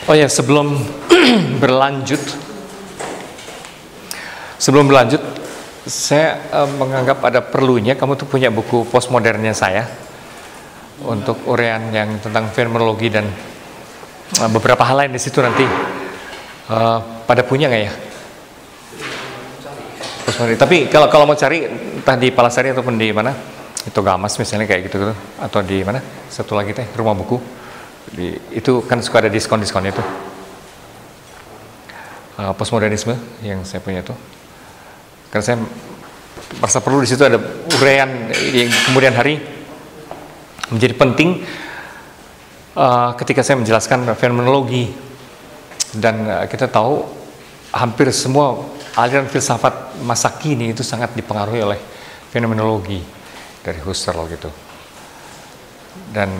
Oh ya, sebelum berlanjut, saya menganggap ada perlunya kamu tuh punya buku postmodernnya saya untuk uraian yang tentang fenomenologi dan beberapa hal lain di situ nanti. Pada punya nggak ya? Postmodern. Tapi kalau mau cari entah di Palasari ataupun di mana, itu Gamas misalnya kayak gitu, atau di mana? Satu lagi teh rumah buku. Itu kan suka ada diskon-diskonnya tuh. Postmodernisme yang saya punya tuh. Karena saya merasa perlu di situ ada uraian yang kemudian hari menjadi penting ketika saya menjelaskan fenomenologi, dan kita tahu hampir semua aliran filsafat masa kini itu sangat dipengaruhi oleh fenomenologi dari Husserl gitu. Dan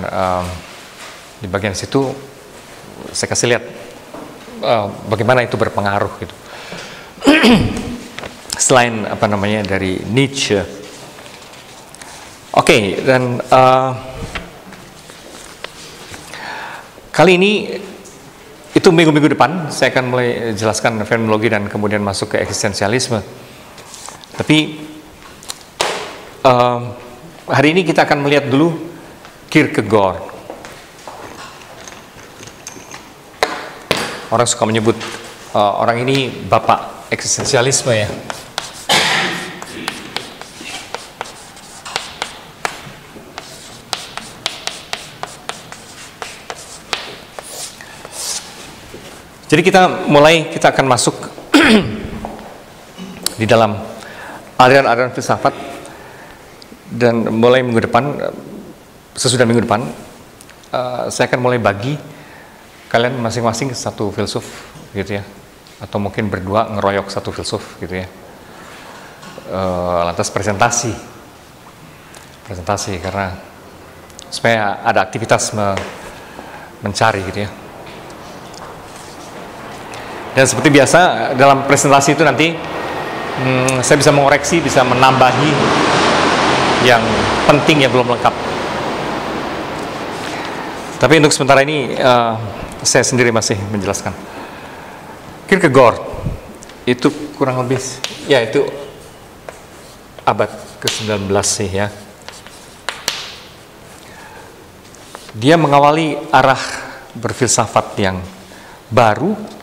di bagian situ saya kasih lihat bagaimana itu berpengaruh gitu. Selain dari Nietzsche. Oke, dan kali ini itu minggu-minggu depan saya akan mulai jelaskan fenomenologi dan kemudian masuk ke eksistensialisme. Tapi hari ini kita akan melihat dulu Kierkegaard. Orang suka menyebut orang ini bapak eksistensialisme ya. Jadi kita akan masuk di dalam aliran-aliran filsafat, dan mulai minggu depan, sesudah minggu depan, saya akan mulai bagi kalian masing-masing satu filsuf gitu ya, atau mungkin berdua ngeroyok satu filsuf gitu ya. Lantas presentasi karena supaya ada aktivitas mencari gitu ya. Dan seperti biasa dalam presentasi itu nanti saya bisa mengoreksi, bisa menambahi yang penting yang belum lengkap. Tapi untuk sementara ini saya sendiri masih menjelaskan. Kierkegaard itu kurang lebih ya itu abad ke-19 sih ya. Dia mengawali arah berfilsafat yang baru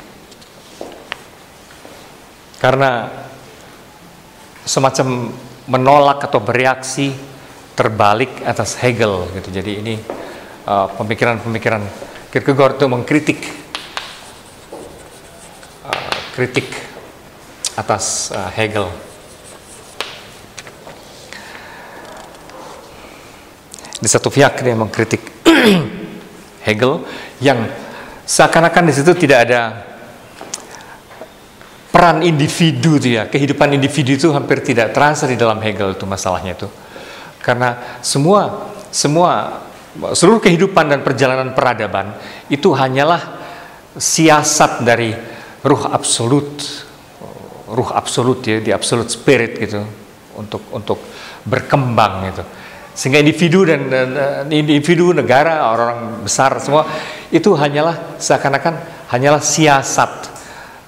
karena semacam menolak atau bereaksi terbalik atas Hegel gitu. Jadi ini pemikiran Kierkegaard itu mengkritik kritik atas Hegel. Di satu pihak dia mengkritik Hegel yang seakan-akan di situ tidak ada peran individu tuh ya, kehidupan individu itu hampir tidak terasa di dalam Hegel itu masalahnya itu. Karena seluruh kehidupan dan perjalanan peradaban itu hanyalah siasat dari ruh absolut ya, di absolute spirit gitu, untuk berkembang gitu. Sehingga individu dan individu, negara, orang besar semua itu hanyalah seakan-akan hanyalah siasat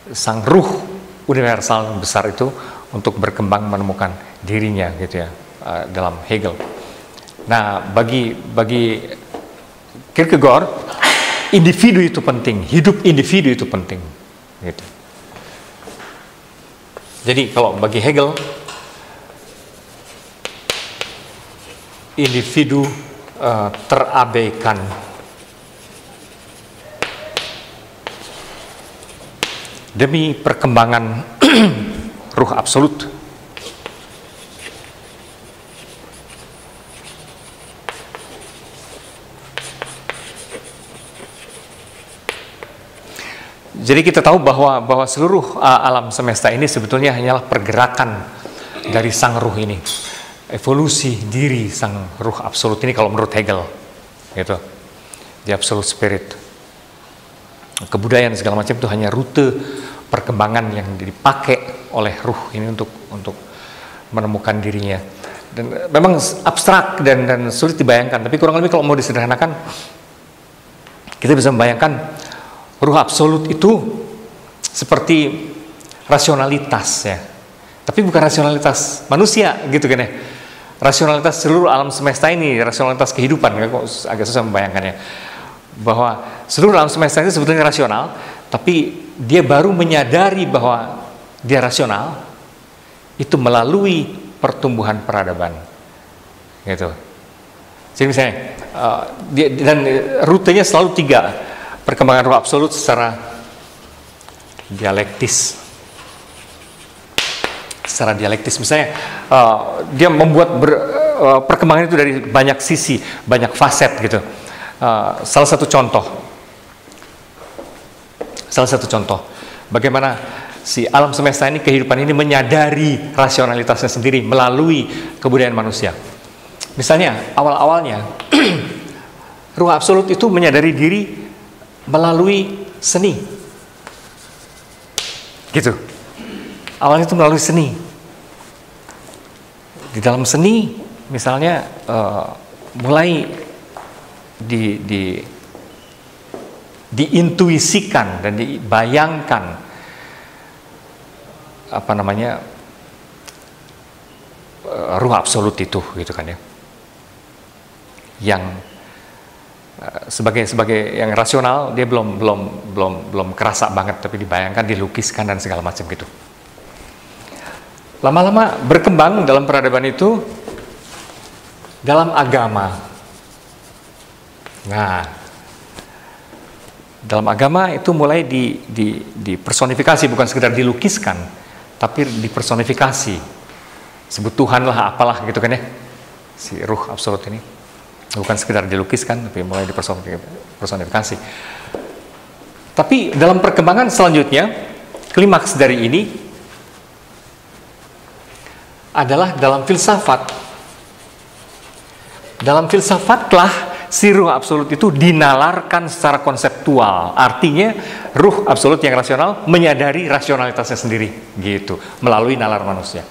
sang ruh universal besar itu untuk berkembang menemukan dirinya gitu ya, dalam Hegel. Nah, bagi Kierkegaard individu itu penting, hidup individu itu penting gitu. Jadi kalau bagi Hegel individu terabaikan. Demi perkembangan ruh absolut. Jadi kita tahu bahwa seluruh alam semesta ini sebetulnya hanyalah pergerakan dari sang ruh ini. Evolusi diri sang ruh absolut ini kalau menurut Hegel. Gitu. The absolute spirit. Kebudayaan segala macam itu hanya rute perkembangan yang dipakai oleh ruh ini untuk menemukan dirinya. Dan memang abstrak dan sulit dibayangkan, tapi kurang lebih kalau mau disederhanakan kita bisa membayangkan ruh absolut itu seperti rasionalitas ya, tapi bukan rasionalitas manusia gitu kan ya. Rasionalitas seluruh alam semesta ini, rasionalitas kehidupan, kok agak susah membayangkannya, bahwa seluruh alam semesta ini sebetulnya rasional, tapi dia baru menyadari bahwa dia rasional itu melalui pertumbuhan peradaban gitu. Jadi misalnya dan rutenya selalu 3, perkembangan ruh absolut secara dialektis. Secara dialektis misalnya dia membuat perkembangan itu dari banyak sisi, banyak faset gitu. Salah satu contoh bagaimana si alam semesta ini, kehidupan ini menyadari rasionalitasnya sendiri melalui kebudayaan manusia. Misalnya awal-awalnya ruh absolut itu menyadari diri melalui seni gitu. Awalnya itu melalui seni. Di dalam seni misalnya mulai diintuisikan dan dibayangkan ruh absolut itu gitu kan ya, yang sebagai yang rasional dia belum kerasa banget, tapi dibayangkan, dilukiskan dan segala macam gitu. Lama-lama berkembang dalam peradaban itu dalam agama. Nah, dalam agama itu mulai dipersonifikasi, bukan sekedar dilukiskan, tapi dipersonifikasi. Sebut Tuhan lah, apalah gitu kan ya, si ruh absolut ini. Bukan sekedar dilukiskan, tapi mulai dipersonifikasi. Tapi dalam perkembangan selanjutnya, klimaks dari ini adalah dalam filsafat. Dalam filsafatlah si ruh absolut itu dinalarkan secara konseptual. Artinya ruh absolut yang rasional menyadari rasionalitasnya sendiri gitu, melalui nalar manusia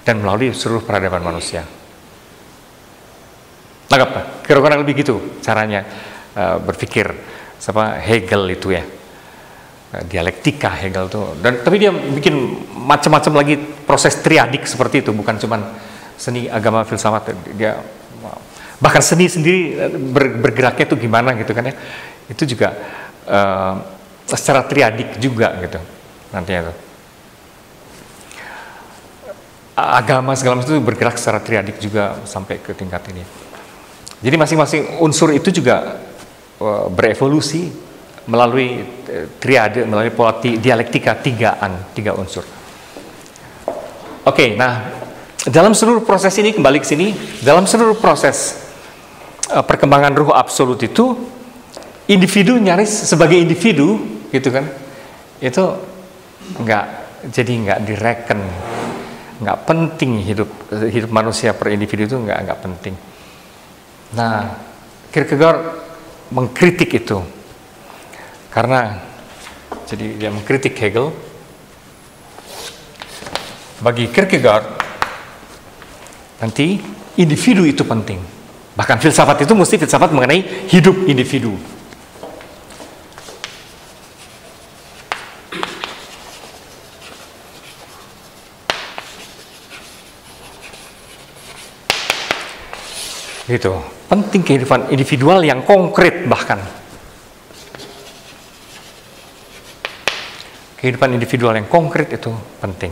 dan melalui seluruh peradaban manusia. Lengkap, kira-kira lebih gitu caranya berpikir Hegel itu ya. Dialektika Hegel tuh, dan tapi dia bikin macam-macam lagi proses triadik seperti itu, bukan cuman seni, agama, filsafat. Dia bahkan seni sendiri bergeraknya tuh gimana gitu kan ya, itu juga secara triadik juga gitu nantinya tuh. Agama segala macam itu bergerak secara triadik juga sampai ke tingkat ini. Jadi masing-masing unsur itu juga berevolusi melalui triade, melalui pola dialektika 3 unsur. Oke, nah dalam seluruh proses ini, kembali ke sini, dalam seluruh proses perkembangan ruh absolut itu, individu nyaris sebagai individu gitu kan, itu nggak direken, nggak penting hidup manusia per individu itu nggak penting. Nah, Kierkegaard mengkritik itu. Karena jadi dia mengkritik Hegel. Bagi Kierkegaard nanti individu itu penting. Bahkan filsafat itu mesti filsafat mengenai hidup individu. Gitu. Penting kehidupan individual yang konkret bahkan. Kehidupan individual yang konkret itu penting.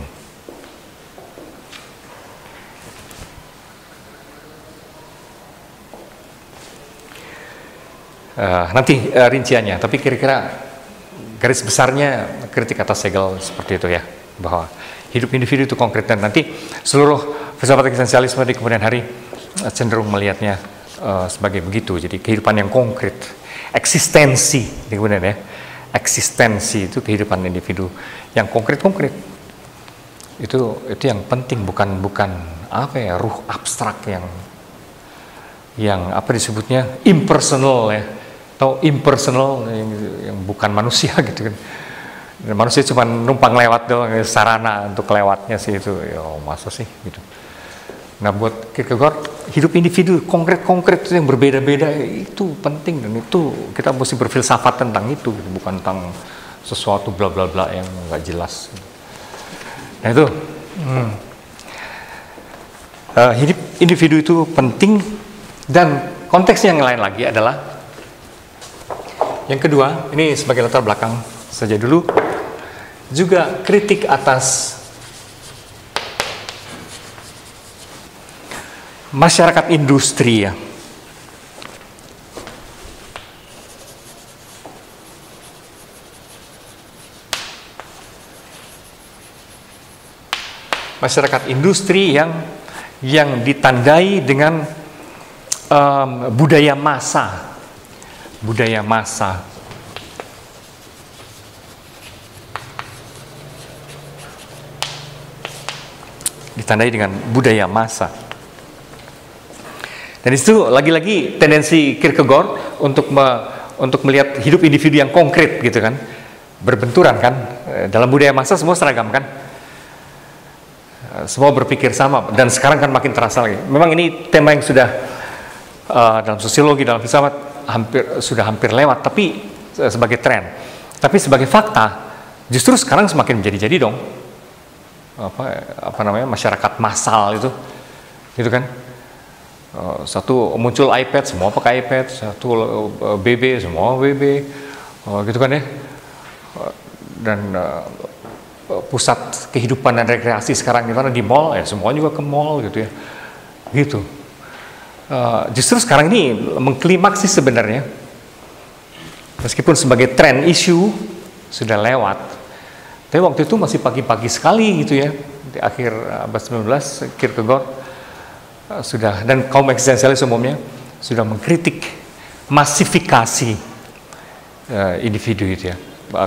Nanti rinciannya, tapi kira-kira garis besarnya kritik atas Hegel seperti itu ya, bahwa hidup individu itu konkret, dan nanti seluruh filsafat eksistensialisme di kemudian hari cenderung melihatnya sebagai begitu. Jadi kehidupan yang konkret, eksistensi di kemudian ya. Eksistensi itu kehidupan individu yang konkret itu yang penting, bukan ruh abstrak yang apa disebutnya impersonal ya, atau impersonal yang bukan manusia gitu kan. Dan manusia cuma numpang lewat doang, sarana untuk lewatnya sih itu, ya masa sih gitu. Nah buat Kierkegaard hidup individu konkret-konkret yang berbeda-beda itu penting, dan itu kita mesti berfilsafat tentang itu, bukan tentang sesuatu bla bla bla yang nggak jelas. Nah itu hidup individu itu penting, dan konteks yang lain lagi adalah yang kedua, ini sebagai latar belakang saja dulu, juga kritik atas masyarakat industri ya. Masyarakat industri yang ditandai dengan budaya massa. Budaya massa. Ditandai dengan budaya massa. Dan itu lagi-lagi tendensi Kierkegaard untuk melihat hidup individu yang konkret gitu kan, berbenturan kan. Dalam budaya massa semua seragam kan, semua berpikir sama, dan sekarang kan makin terasa lagi. Memang ini tema yang sudah dalam sosiologi, dalam filsafat sudah hampir lewat, tapi sebagai tren. Tapi sebagai fakta, justru sekarang semakin menjadi-jadi dong. Apa namanya, masyarakat massal itu, gitu kan. Satu muncul iPad, semua pakai iPad. Satu BB, semua BB, gitu kan ya. Dan pusat kehidupan dan rekreasi sekarang di mana, di mall, ya semua juga ke mall gitu ya. Gitu. Justru sekarang ini mengklimaks sih sebenarnya. Meskipun sebagai tren isu sudah lewat, tapi waktu itu masih pagi-pagi sekali gitu ya. Di akhir abad 19, Kierkegaard sudah, dan kaum eksistensialis umumnya sudah mengkritik masifikasi individu itu ya,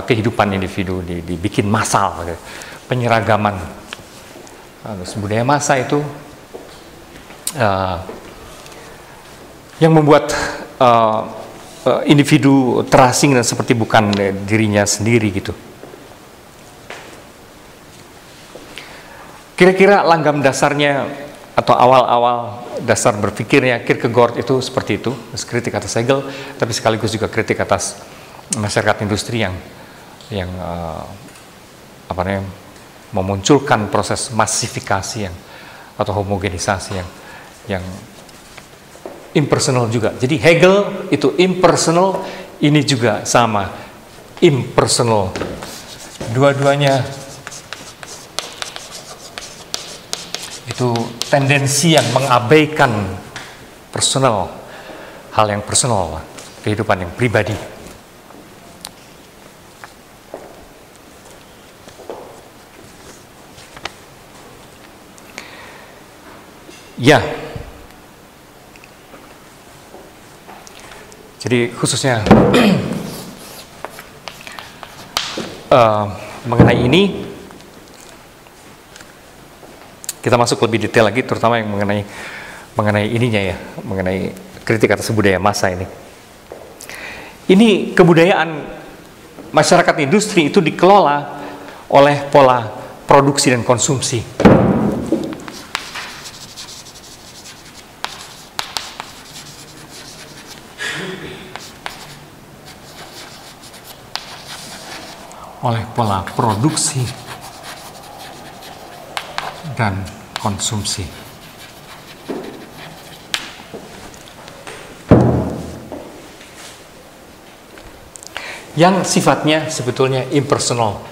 kehidupan individu dibikin massal, penyeragaman. Budaya massa itu yang membuat individu terasing dan seperti bukan dirinya sendiri gitu. Kira-kira langgam dasarnya atau awal-awal dasar berpikirnya Kierkegaard itu seperti itu, kritik atas Hegel, tapi sekaligus juga kritik atas masyarakat industri yang memunculkan proses masifikasi atau homogenisasi yang impersonal juga. Jadi Hegel itu impersonal, ini juga sama, impersonal. Dua-duanya itu tendensi yang mengabaikan personal, hal yang personal, kehidupan yang pribadi. Ya, jadi khususnya mengenai ini, kita masuk lebih detail lagi, terutama yang mengenai ininya ya, mengenai kritik atas budaya massa ini. Ini kebudayaan masyarakat industri itu dikelola oleh pola produksi dan konsumsi. Oleh pola produksi dan konsumsi. Yang sifatnya sebetulnya impersonal.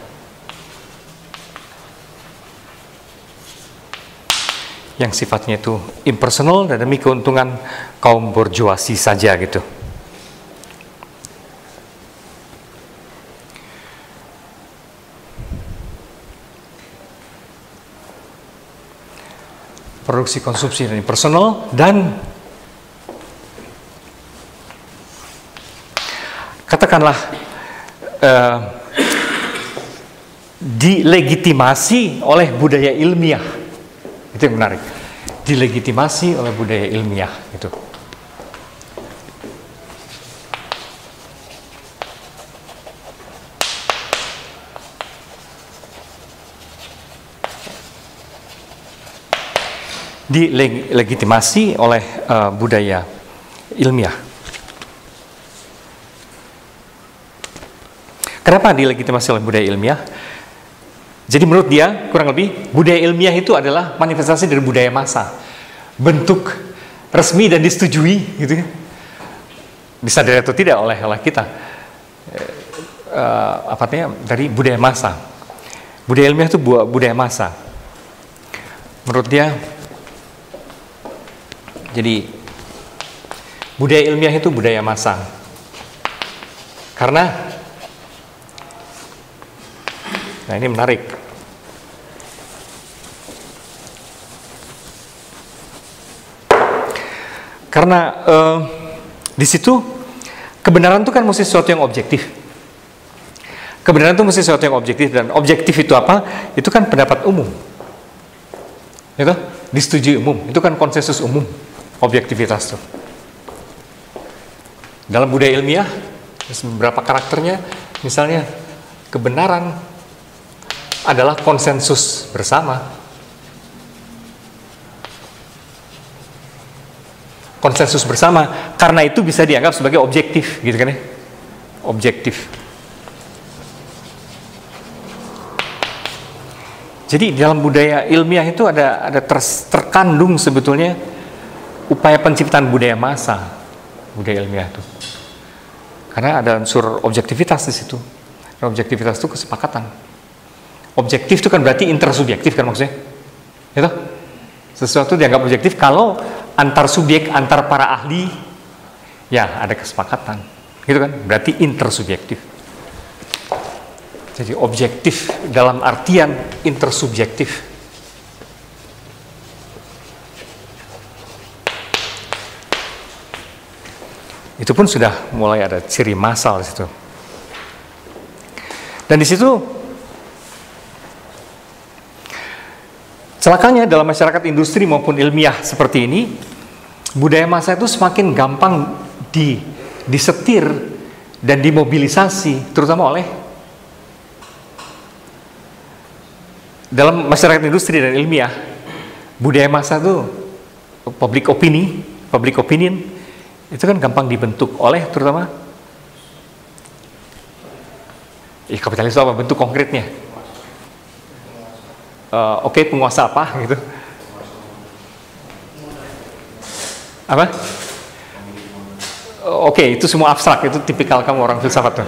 Yang sifatnya itu impersonal dan demi keuntungan kaum borjuasi saja gitu. Produksi, konsumsi dan impersonal, dan katakanlah dilegitimasi oleh budaya ilmiah. Itu yang menarik, dilegitimasi oleh budaya ilmiah gitu. dilegitimasi oleh budaya ilmiah. Kenapa dilegitimasi oleh budaya ilmiah? Jadi menurut dia, kurang lebih, budaya ilmiah itu adalah manifestasi dari budaya massa. Bentuk resmi dan disetujui, gitu ya. Disadari atau tidak oleh kita. Dari budaya massa. Budaya ilmiah itu budaya massa. Menurut dia, jadi budaya ilmiah itu budaya massa. Karena, nah ini menarik. Karena di situ kebenaran itu kan mesti sesuatu yang objektif. Kebenaran itu mesti sesuatu yang objektif, dan objektif itu apa? Itu kan pendapat umum. Itu disetujui umum. Itu kan konsensus umum. Objektivitas itu. Dalam budaya ilmiah, beberapa karakternya, misalnya kebenaran adalah konsensus bersama. Konsensus bersama, karena itu bisa dianggap sebagai objektif, gitu kan ya? Objektif. Jadi dalam budaya ilmiah itu ada terkandung sebetulnya upaya penciptaan budaya massa, budaya ilmiah itu. Karena ada unsur objektivitas di situ. Dan objektivitas itu kesepakatan. Objektif itu kan berarti intersubjektif kan maksudnya, itu sesuatu dianggap objektif kalau antar subjek, antar para ahli, ya ada kesepakatan, gitu kan? Berarti intersubjektif. Jadi objektif dalam artian intersubjektif. Itu pun sudah mulai ada ciri massal di situ. Dan di situ celakanya dalam masyarakat industri maupun ilmiah seperti ini, budaya massa itu semakin gampang disetir dan dimobilisasi, terutama oleh dalam masyarakat industri dan ilmiah. Budaya massa itu public opinion itu kan gampang dibentuk oleh terutama kapitalis itu apa bentuk konkretnya? Penguasa apa gitu? Apa? Itu semua abstrak, itu tipikal kamu orang filsafat tuh.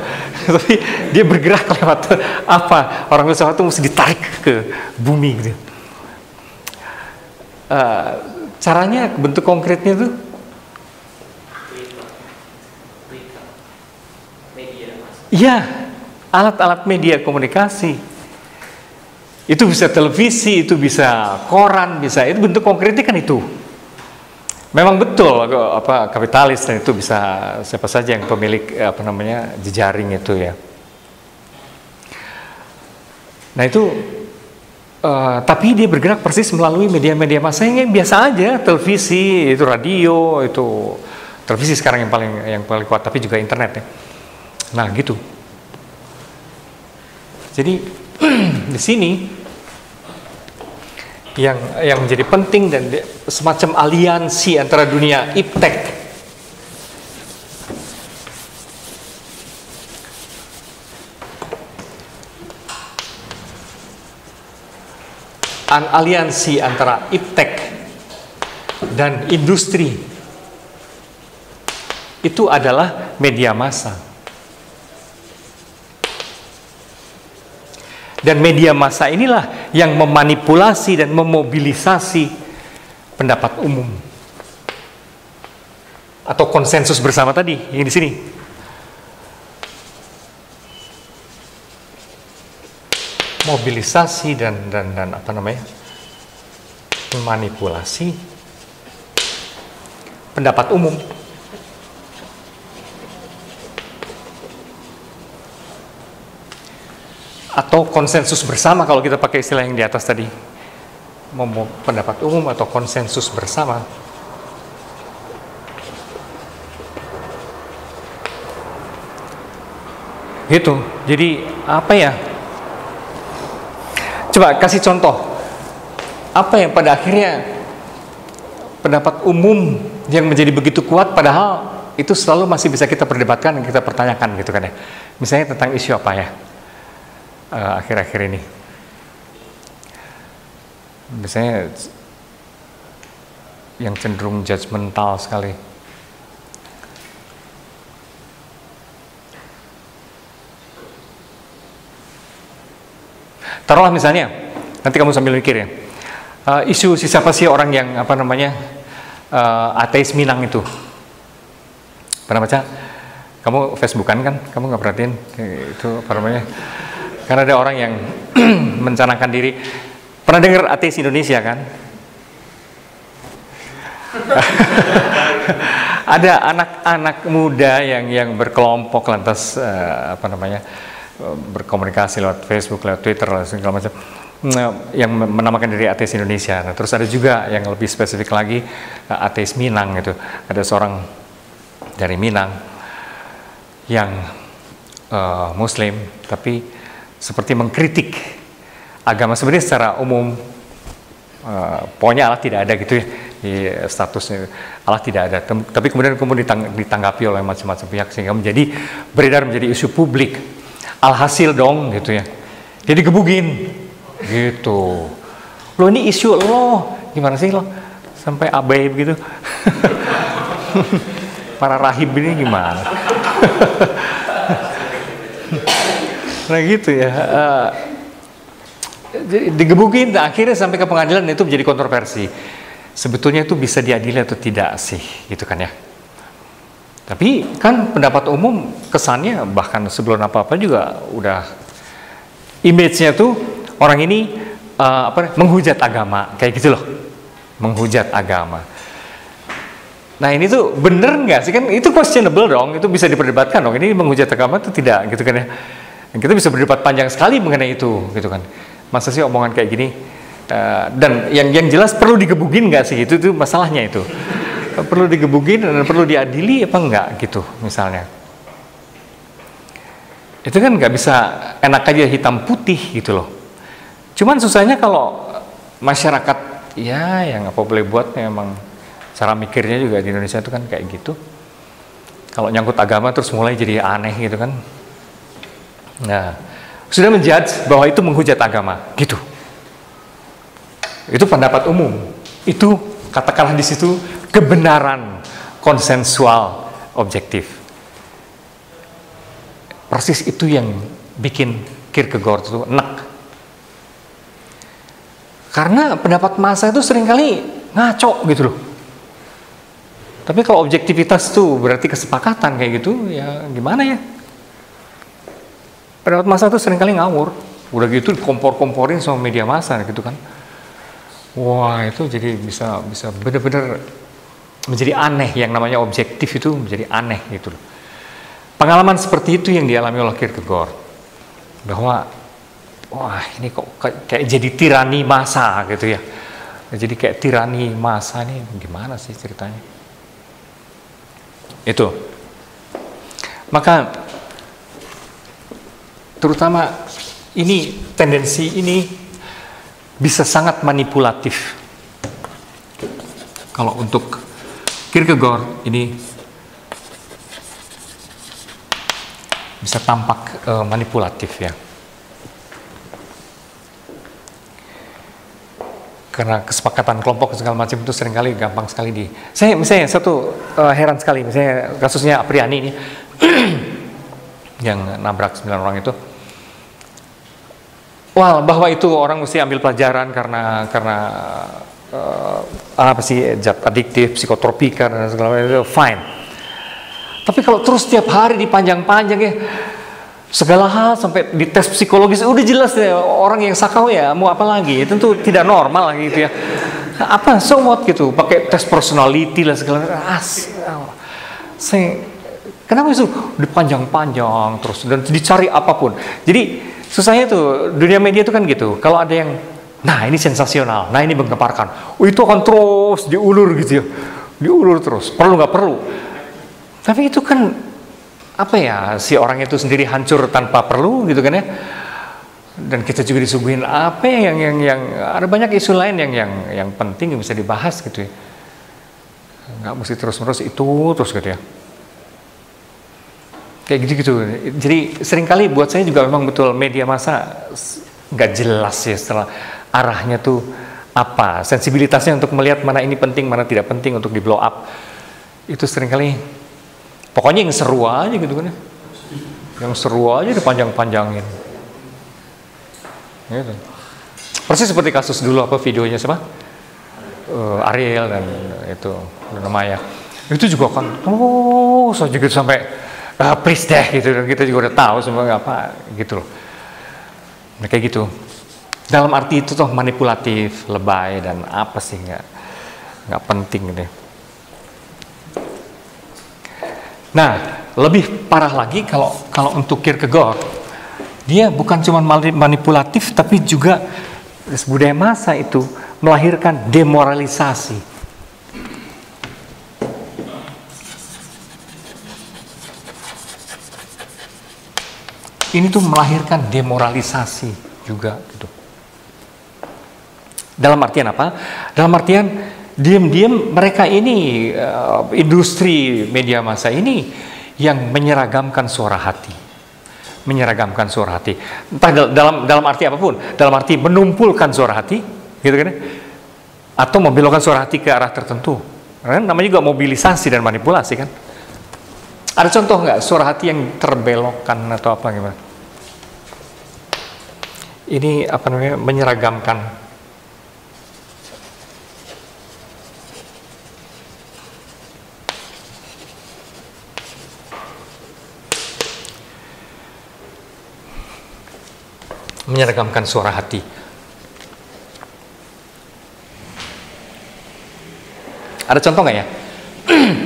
Tapi dia bergerak lewat apa? Orang filsafat tuh mesti ditarik ke bumi gitu. Caranya bentuk konkretnya tuh iya, alat-alat media komunikasi. Itu bisa televisi, itu bisa koran, itu bentuk konkretnya kan itu. Memang betul kapitalis, dan itu bisa siapa saja yang pemilik jejaring itu ya. Nah itu tapi dia bergerak persis melalui media-media massa yang biasa aja, televisi, itu radio, itu televisi sekarang yang paling kuat, tapi juga internet ya. Nah gitu. Jadi di sini yang menjadi penting dan semacam aliansi antara dunia iptek aliansi antara iptek dan industri itu adalah media massa. Dan media massa inilah yang memanipulasi dan memobilisasi pendapat umum atau konsensus bersama tadi yang di sini. Mobilisasi dan memanipulasi pendapat umum. Atau konsensus bersama kalau kita pakai istilah yang di atas tadi, pendapat umum atau konsensus bersama. Gitu. Jadi apa ya? Coba kasih contoh. Apa yang pada akhirnya pendapat umum yang menjadi begitu kuat, padahal itu selalu masih bisa kita perdebatkan, kita pertanyakan gitu kan ya. Misalnya tentang isu apa ya akhir-akhir ini, misalnya yang cenderung judgmental sekali. Taruhlah misalnya, nanti kamu sambil mikir ya, isu siapa sih orang yang apa namanya ateis Minang itu, pernah baca? Kamu Facebookan kan? Kamu nggak perhatiin itu apa namanya? Karena ada orang yang mencanangkan diri. Pernah dengar ateis Indonesia kan? Ada anak-anak muda yang berkelompok lantas apa namanya berkomunikasi lewat Facebook, lewat Twitter, segala macam, yang menamakan diri ateis Indonesia. Nah, terus ada juga yang lebih spesifik lagi ateis Minang gitu. Ada seorang dari Minang yang Muslim tapi seperti mengkritik agama. Sebenarnya secara umum pokoknya Allah tidak ada gitu ya di statusnya, Allah tidak ada. Tapi kemudian ditanggapi oleh macam-macam pihak sehingga beredar menjadi isu publik. Alhasil dong gitu ya, jadi gebugin gitu. Lo ini isu lo gimana sih lo sampai abai begitu? Para rahib ini gimana? Nah gitu ya, digebugin, akhirnya sampai ke pengadilan. Itu menjadi kontroversi. Sebetulnya itu bisa diadili atau tidak sih, gitu kan ya? Tapi kan pendapat umum kesannya bahkan sebelum apa-apa juga udah image-nya tuh orang ini menghujat agama, kayak gitu loh, menghujat agama. Nah ini tuh bener nggak sih, kan itu questionable dong, itu bisa diperdebatkan dong, ini menghujat agama tuh tidak, gitu kan ya. Dan kita bisa berdebat panjang sekali mengenai itu, gitu kan. Masa sih omongan kayak gini, dan yang jelas perlu digebugin nggak sih, itu masalahnya itu. Perlu digebugin dan perlu diadili apa enggak gitu misalnya. Itu kan nggak bisa enak aja hitam putih gitu loh. Cuman susahnya kalau masyarakat ya yang apa boleh buat memang cara mikirnya juga di Indonesia itu kan kayak gitu. Kalau nyangkut agama terus mulai jadi aneh gitu kan. Nah, sudah menjudge bahwa itu menghujat agama gitu. Itu pendapat umum. Itu katakanlah di situ kebenaran konsensual objektif. Persis itu yang bikin Kierkegaard itu enak. Karena pendapat massa itu seringkali ngaco gitu loh. Tapi kalau objektivitas itu berarti kesepakatan kayak gitu, ya gimana ya? Pendapat massa itu seringkali ngawur. Udah gitu kompor-komporin sama media massa gitu kan. Wah, itu jadi bisa benar-benar menjadi aneh. Yang namanya objektif itu menjadi aneh gitu loh. Pengalaman seperti itu yang dialami oleh Kierkegaard, bahwa wah ini kok kayak jadi tirani massa gitu ya. Jadi kayak tirani massa nih gimana sih ceritanya? Itu. Maka terutama ini tendensi ini bisa sangat manipulatif. Kalau untuk Kierkegaard ini bisa tampak manipulatif ya. Karena kesepakatan kelompok segala macam itu seringkali gampang sekali saya misalnya satu heran sekali, misalnya kasusnya Apriani ini yang nabrak 9 orang itu. Wah, bahwa itu orang mesti ambil pelajaran karena apa sih, zat adiktif, psikotropika dan segala macam itu fine. Tapi kalau terus setiap hari dipanjang-panjang ya, segala hal sampai dites psikologis, udah jelas ya orang yang sakau ya mau apa lagi, tentu tidak normal lagi gitu ya. Apa so what gitu, pakai tes personality lah segala macam. Kenapa itu dipanjang-panjang terus dan dicari apapun. Jadi susahnya tuh dunia media itu kan gitu. Kalau ada yang, nah ini sensasional, nah ini menggemparkan, itu akan terus diulur gitu ya, diulur terus, perlu nggak perlu. Tapi itu kan apa ya, si orang itu sendiri hancur tanpa perlu gitu kan ya. Dan kita juga disuguhin apa yang ada banyak isu lain yang penting yang bisa dibahas gitu ya. nggak mesti terus-menerus itu terus gitu ya. Kayak gitu-gitu. Jadi seringkali buat saya juga memang betul media massa nggak jelas ya setelah arahnya tuh apa, sensibilitasnya untuk melihat mana ini penting, mana tidak penting untuk di blow up. Itu seringkali pokoknya yang seru aja gitu kan ya. Yang seru aja dipanjang-panjangin. Gitu. Persis seperti kasus dulu apa videonya siapa? Ariel dan itu Luna Maya. Itu juga kan saja gitu sampai please deh gitu, dan kita juga udah tahu semua apa gitu loh. Nah, kayak gitu. Dalam arti itu tuh manipulatif, lebay dan apa sih nggak penting gitu. Nah, lebih parah lagi kalau untuk Kierkegaard, dia bukan cuma manipulatif tapi juga budaya massa itu melahirkan demoralisasi. Ini tuh melahirkan demoralisasi juga gitu. Dalam artian apa? Dalam artian diam-diam mereka ini industri media massa ini yang menyeragamkan suara hati. Menyeragamkan suara hati. Entah dalam arti apapun, dalam arti menumpulkan suara hati, gitu kan? Atau membelokkan suara hati ke arah tertentu. Karena namanya juga mobilisasi dan manipulasi kan. Ada contoh nggak suara hati yang terbelokkan atau apa gimana? Ini apa namanya, menyeragamkan. Menyeragamkan suara hati. Ada contoh nggak ya?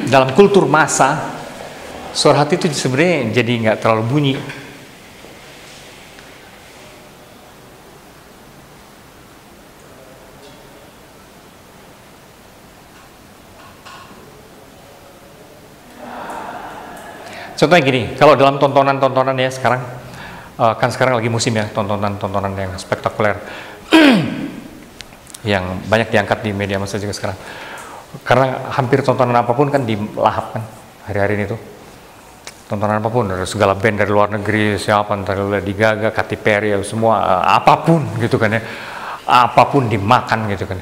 Dalam kultur massa, suara hati itu sebenarnya jadi nggak terlalu bunyi. Contohnya gini, kalau dalam tontonan-tontonan ya sekarang, kan sekarang lagi musim ya tontonan-tontonan yang spektakuler, yang banyak diangkat di media massa juga sekarang. Karena hampir tontonan apapun kan dilahap kan hari-hari ini tuh. Tontonan apapun, dari segala band dari luar negeri, siapa, dari Lady Gaga, Katy Perry, semua apapun gitu kan ya, apapun dimakan gitu kan.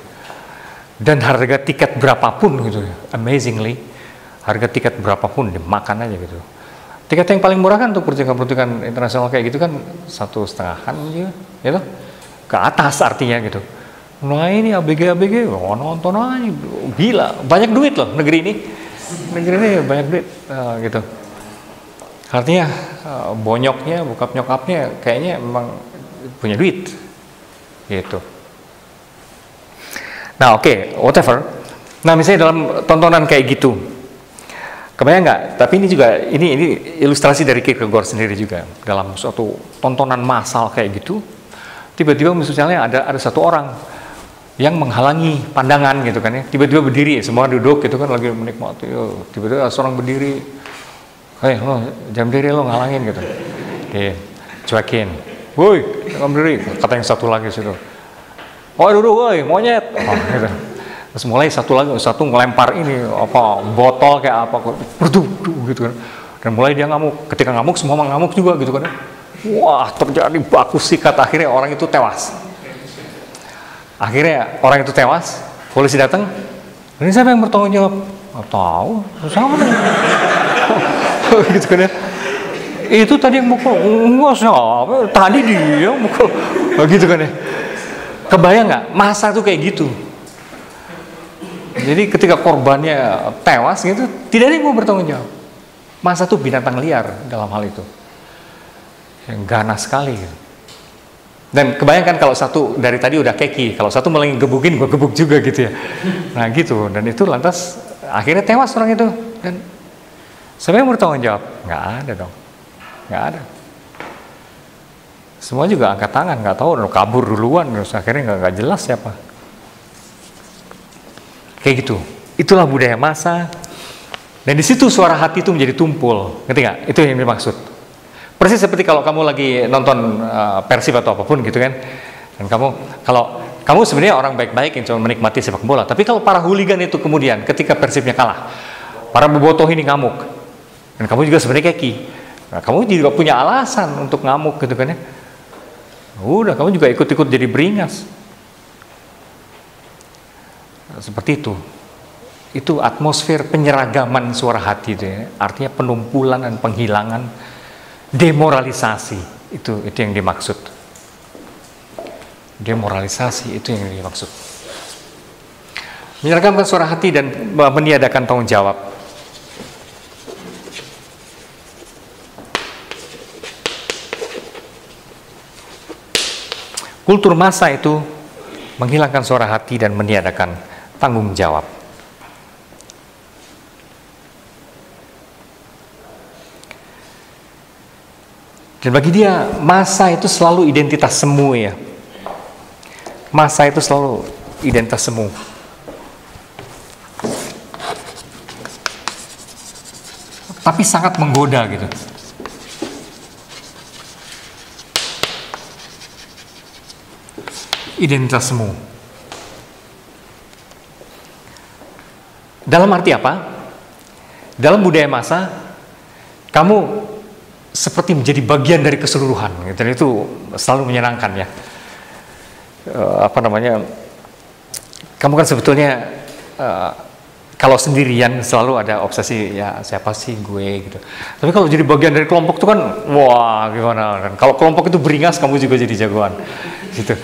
Dan harga tiket berapapun gitu, amazingly, harga tiket berapapun dimakan aja gitu. Tiket yang paling murah kan untuk pertunjukan-pertunjukan internasional kayak gitu kan 1,5 kan gitu, ke atas artinya gitu. Nah ini ABG, nonton aja, gila, banyak duit loh negeri ini banyak duit gitu. Artinya bonyoknya, bokap nyokapnya kayaknya memang punya duit gitu. Nah oke, whatever. Nah misalnya dalam tontonan kayak gitu, kebayang nggak? Tapi ini juga ini ilustrasi dari Kierkegaard sendiri juga. Dalam suatu tontonan massal kayak gitu, tiba-tiba misalnya ada satu orang yang menghalangi pandangan gitu kan ya. Tiba-tiba berdiri, semua duduk gitu kan lagi menikmati. Tiba-tiba seorang berdiri, hei lo jangan berdiri, lo ngalangin gitu. Oke, cuekin. Woi, jangan berdiri. Kata yang satu lagi situ. Oh duduk, woi monyet. Gitu. Terus mulai satu ngelempar ini apa botol kayak apa gitu kan. Dan mulai dia ngamuk. Ketika ngamuk semua ngamuk juga gitu kan. Wah, terjadi baku sikat, akhirnya orang itu tewas. Akhirnya orang itu tewas, polisi datang. Ini siapa yang bertanggung jawab? Nggak tahu, siapa nih? Gitu kan ya. Itu tadi yang mukul, enggak siapa, tadi dia mukul. Gitu kan ya. Kebayang nggak? Masa tuh kayak gitu. Jadi ketika korbannya tewas gitu, tidak ada yang mau bertanggung jawab. Masa tuh binatang liar dalam hal itu. Yang ganas sekali gitu. Dan kebayangkan kalau satu dari tadi udah keki, kalau satu malah gebukin, gue gebuk juga gitu ya. Nah gitu, dan itu lantas akhirnya tewas orang itu. Dan siapa yang bertanggung jawab? Nggak ada dong, nggak ada. Semua juga angkat tangan, nggak tahu, udah kabur duluan, terus akhirnya nggak jelas siapa. Kayak gitu, itulah budaya massa. Dan di situ suara hati itu menjadi tumpul, ngerti nggak? Itu yang dimaksud. Persis seperti kalau kamu lagi nonton Persib atau apapun gitu kan, dan kamu kamu sebenarnya orang baik-baik yang cuma menikmati sepak bola. Tapi kalau para hooligan itu kemudian ketika Persibnya kalah, para bobotoh ini ngamuk, dan kamu juga sebenarnya keki, nah, kamu juga punya alasan untuk ngamuk gitu kan ya. Udah, kamu juga ikut-ikut jadi beringas. Nah, seperti itu. Itu atmosfer penyeragaman suara hati itu ya. Artinya penumpulan dan penghilangan, demoralisasi. Itu yang dimaksud. Demoralisasi itu yang dimaksud. Menyeragamkan suara hati dan meniadakan tanggung jawab. Kultur massa itu menghilangkan suara hati dan meniadakan tanggung jawab. Dan bagi dia, massa itu selalu identitas semu ya. Massa itu selalu identitas semu. Tapi sangat menggoda gitu. Identitas semu. Dalam arti apa? Dalam budaya massa, kamu seperti menjadi bagian dari keseluruhan, dan itu selalu menyenangkan ya. Kamu kan sebetulnya kalau sendirian selalu ada obsesi ya siapa sih gue gitu. Tapi kalau jadi bagian dari kelompok itu kan wah gimana kan. Kalau kelompok itu beringas, kamu juga jadi jagoan gitu.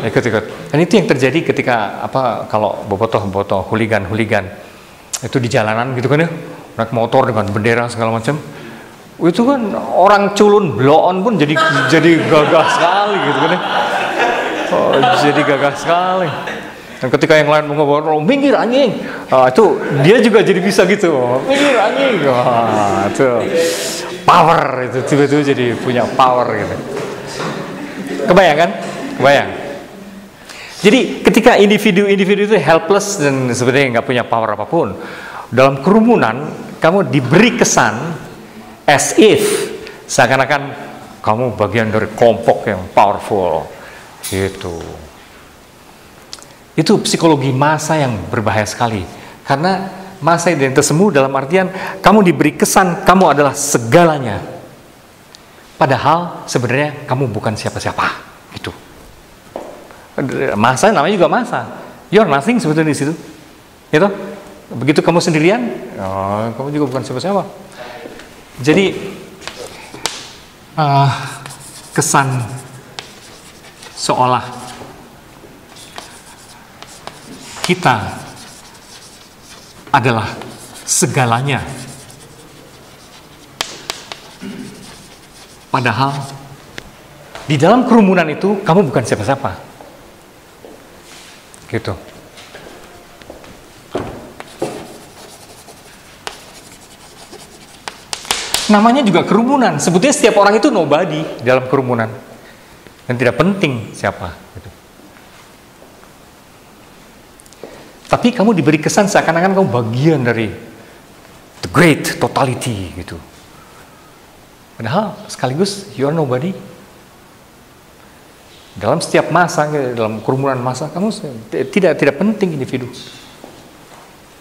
Ikut-ikut. Dan itu yang terjadi ketika kalau bobotoh hooligan itu di jalanan gitu kan ya, naik motor dengan bendera segala macam. Itu kan orang culun bloon pun jadi gagah sekali gitu kan ya. Jadi gagah sekali. Dan ketika yang lain mengobrol, minggir anjing, itu dia juga jadi bisa gitu, minggir anjing, itu power, itu tiba-tiba jadi punya power gitu. Kebayang kan? Kebayang. Jadi ketika individu itu helpless dan sebenarnya nggak punya power apapun, dalam kerumunan kamu diberi kesan as if seakan-akan kamu bagian dari kelompok yang powerful gitu. Itu psikologi massa yang berbahaya sekali, karena massa identitas semu dalam artian kamu diberi kesan kamu adalah segalanya, padahal sebenarnya kamu bukan siapa-siapa gitu. Massa namanya juga massa, you're nothing sebetulnya di situ gitu. Begitu kamu sendirian, kamu juga bukan siapa-siapa. Jadi kesan seolah kita adalah segalanya, padahal di dalam kerumunan itu kamu bukan siapa-siapa gitu. Namanya juga kerumunan, sebetulnya setiap orang itu nobody dalam kerumunan dan tidak penting siapa gitu. Tapi kamu diberi kesan seakan-akan kamu bagian dari the great totality gitu. Padahal sekaligus you are nobody. Dalam setiap masa, dalam kerumunan masa, kamu tidak penting individu.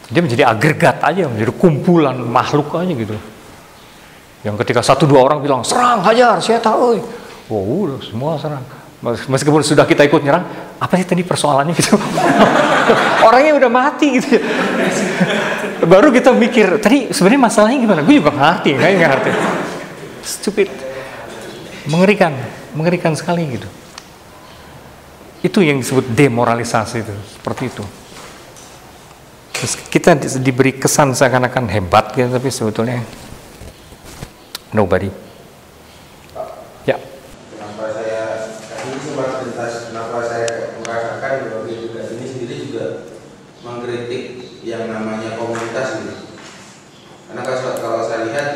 Dia menjadi agregat aja, menjadi kumpulan makhluk aja gitu. Yang ketika 1-2 orang bilang serang, hajar, saya tahu. Wow, udah semua serang. Meskipun sudah kita ikut nyerang, apa sih tadi persoalannya gitu? Orangnya udah mati gitu. Baru kita mikir, tadi sebenarnya masalahnya gimana? Gue juga nggak ngerti. Stupid. Mengerikan sekali gitu. Itu yang disebut demoralisasi itu, seperti itu. Terus kita diberi kesan seakan-akan hebat gitu, tapi sebetulnya nobody. Ya. Kenapa saya merasakan bahwa juga ini sendiri juga mengkritik yang namanya komunitas ini. Karena kalau saya lihat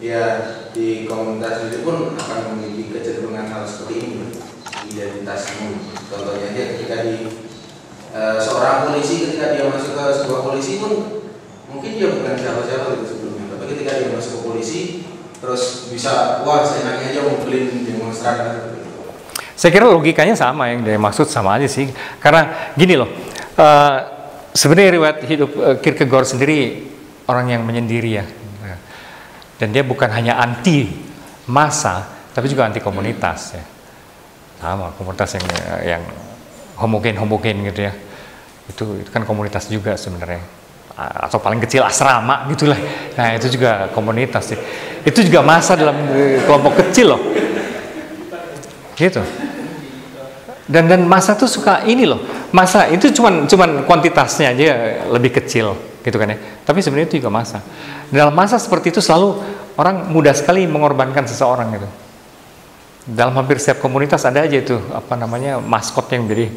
ya di komunitas itu pun akan memiliki kecenderungan hal seperti ini, identitasmu. Contohnya dia ketika seorang polisi ketika dia masuk ke sebuah polisi pun mungkin dia bukan siapa-siapa gitu sebelumnya, tapi ketika dia masuk ke polisi terus bisa, wah senangnya aja ngumpulin demonstran gitu. Saya kira logikanya sama, yang dia maksud sama aja sih. Karena gini loh, sebenarnya riwayat hidup Kierkegaard sendiri orang yang menyendiri ya. Dan dia bukan hanya anti massa, tapi juga anti komunitas ya. Sama, komunitas yang homogen gitu ya. Itu kan komunitas juga sebenarnya. Atau paling kecil asrama gitulah. Nah, itu juga komunitas sih. Itu juga massa dalam kelompok kecil loh. Gitu. Dan massa tuh suka ini loh. Massa itu cuman kuantitasnya aja lebih kecil gitu kan ya. Tapi sebenarnya itu juga massa. Dalam massa seperti itu selalu orang mudah sekali mengorbankan seseorang gitu. Dalam hampir setiap komunitas ada aja itu maskot yang menjadi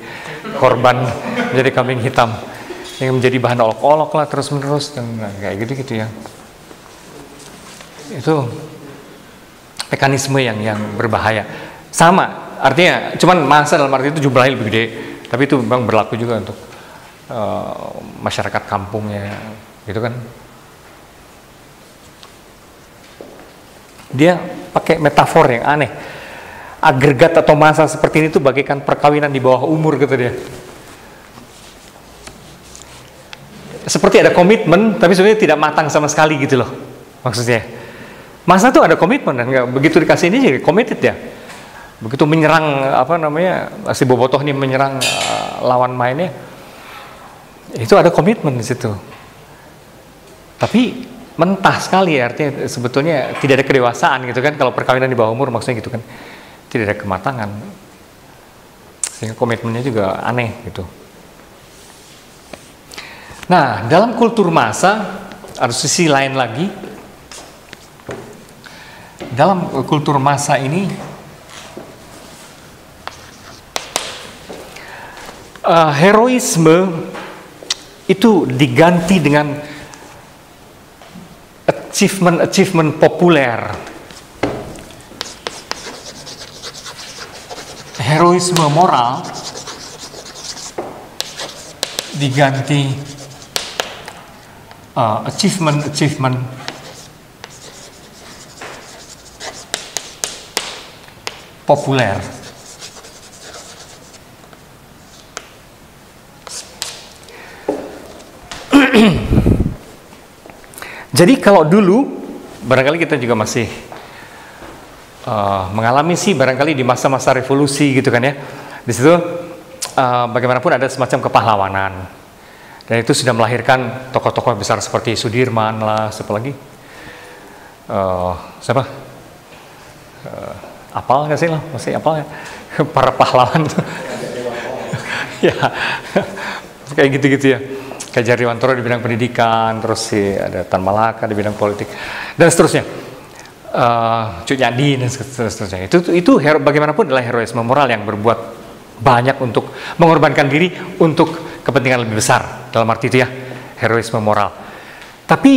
korban, menjadi kambing hitam, yang menjadi bahan olok-olok lah terus menerus dan kayak gitu ya. Itu mekanisme yang berbahaya. Sama, artinya cuman massa dalam arti itu jumlahnya lebih gede, tapi itu memang berlaku juga untuk masyarakat kampungnya, gitu kan? Dia pakai metafor yang aneh. Agregat atau massa seperti ini tuh bagaikan perkawinan di bawah umur, kata dia. Seperti ada komitmen, tapi sebenarnya tidak matang sama sekali gitu loh, maksudnya. Massa tuh ada komitmen dan nggak begitu dikasih ini jadi committed ya. Begitu menyerang si bobotoh ini menyerang lawan mainnya, itu ada komitmen di situ. Tapi mentah sekali ya, artinya sebetulnya tidak ada kedewasaan gitu kan. Kalau perkawinan di bawah umur maksudnya gitu kan, tidak ada kematangan, sehingga komitmennya juga aneh gitu. Nah, dalam kultur massa ada sisi lain lagi. Dalam kultur massa ini heroisme itu diganti dengan achievement populer. Heroisme moral diganti achievement populer. Jadi kalau dulu barangkali kita juga masih mengalami sih barangkali di masa-masa revolusi gitu kan ya. Di situ bagaimanapun ada semacam kepahlawanan. Dan itu sudah melahirkan tokoh-tokoh besar seperti Sudirman lah, siapa lagi? Siapa? Apal nggak sih lah? Masih apal ya? Para pahlawan tuh. Ya, kayak gitu-gitu ya. Kayak Jardiwantoro di bidang pendidikan, terus ada Tan Malaka di bidang politik, dan seterusnya. Cut Nyadi dan seterusnya. Itu bagaimanapun adalah heroisme moral yang berbuat banyak untuk mengorbankan diri untuk kepentingan lebih besar, dalam arti itu ya, heroisme moral. Tapi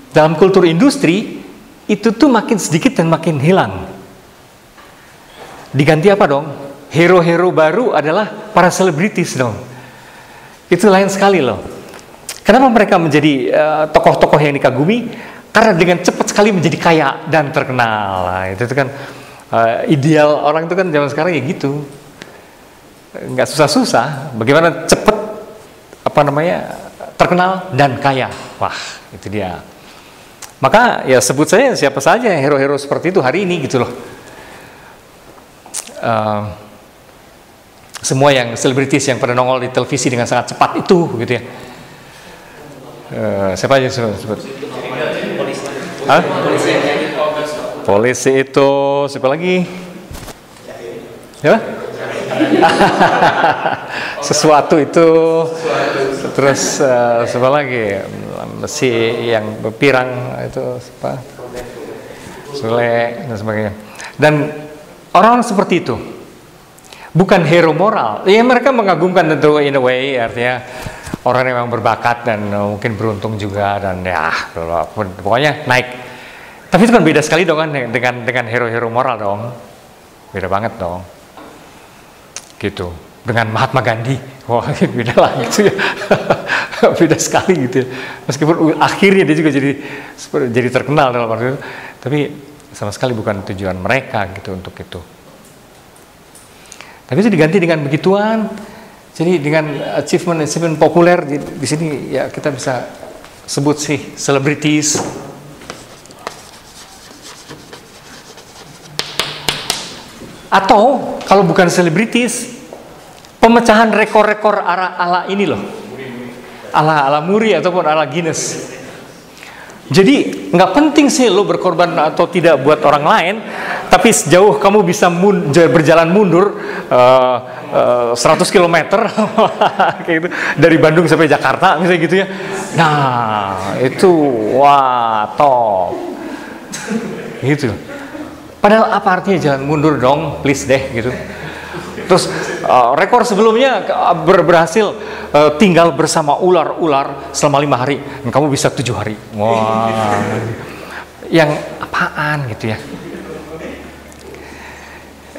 dalam kultur industri itu tuh makin sedikit dan makin hilang. Diganti apa dong? Hero-hero baru adalah para selebritis dong. Itu lain sekali loh. Kenapa mereka menjadi tokoh-tokoh yang dikagumi? Karena dengan cepat sekali menjadi kaya dan terkenal. Nah, itu kan ideal orang itu kan zaman sekarang ya gitu. Nggak susah-susah. Bagaimana cepat terkenal dan kaya. Wah, itu dia. Maka ya sebut saya siapa saja hero-hero seperti itu hari ini gitu loh. Semua yang selebritis yang pada nongol di televisi dengan sangat cepat itu gitu ya. Siapa aja sebut? Hah? Polisi itu siapa lagi? Ya? Sesuatu itu. Terus siapa lagi? Si yang berpirang itu siapa? Sule dan sebagainya. Dan orang seperti itu bukan hero moral. Ya mereka mengagumkan tentu in a way, artinya orang yang memang berbakat dan mungkin beruntung juga dan ya pokoknya naik. Tapi itu kan beda sekali dong kan dengan hero-hero moral dong. Beda banget dong. Gitu. Dengan Mahatma Gandhi. Wah, beda lah gitu ya. Beda sekali gitu ya. Meskipun akhirnya dia juga jadi terkenal dalam arti itu, tapi sama sekali bukan tujuan mereka gitu untuk itu. Tapi itu diganti dengan begituan. Jadi dengan achievement populer di sini ya kita bisa sebut sih celebrities. Atau kalau bukan selebritis, pemecahan rekor-rekor ala ini loh, ala Muri ataupun ala Guinness. Jadi nggak penting sih lo berkorban atau tidak buat orang lain, tapi sejauh kamu bisa berjalan mundur 100 km kayak gitu, dari Bandung sampai Jakarta misalnya gitu ya. Nah itu wah top gitu. Padahal apa artinya jalan mundur dong, please deh gitu. Terus rekor sebelumnya berhasil tinggal bersama ular-ular selama 5 hari, dan kamu bisa 7 hari. Wah, yang apaan gitu ya?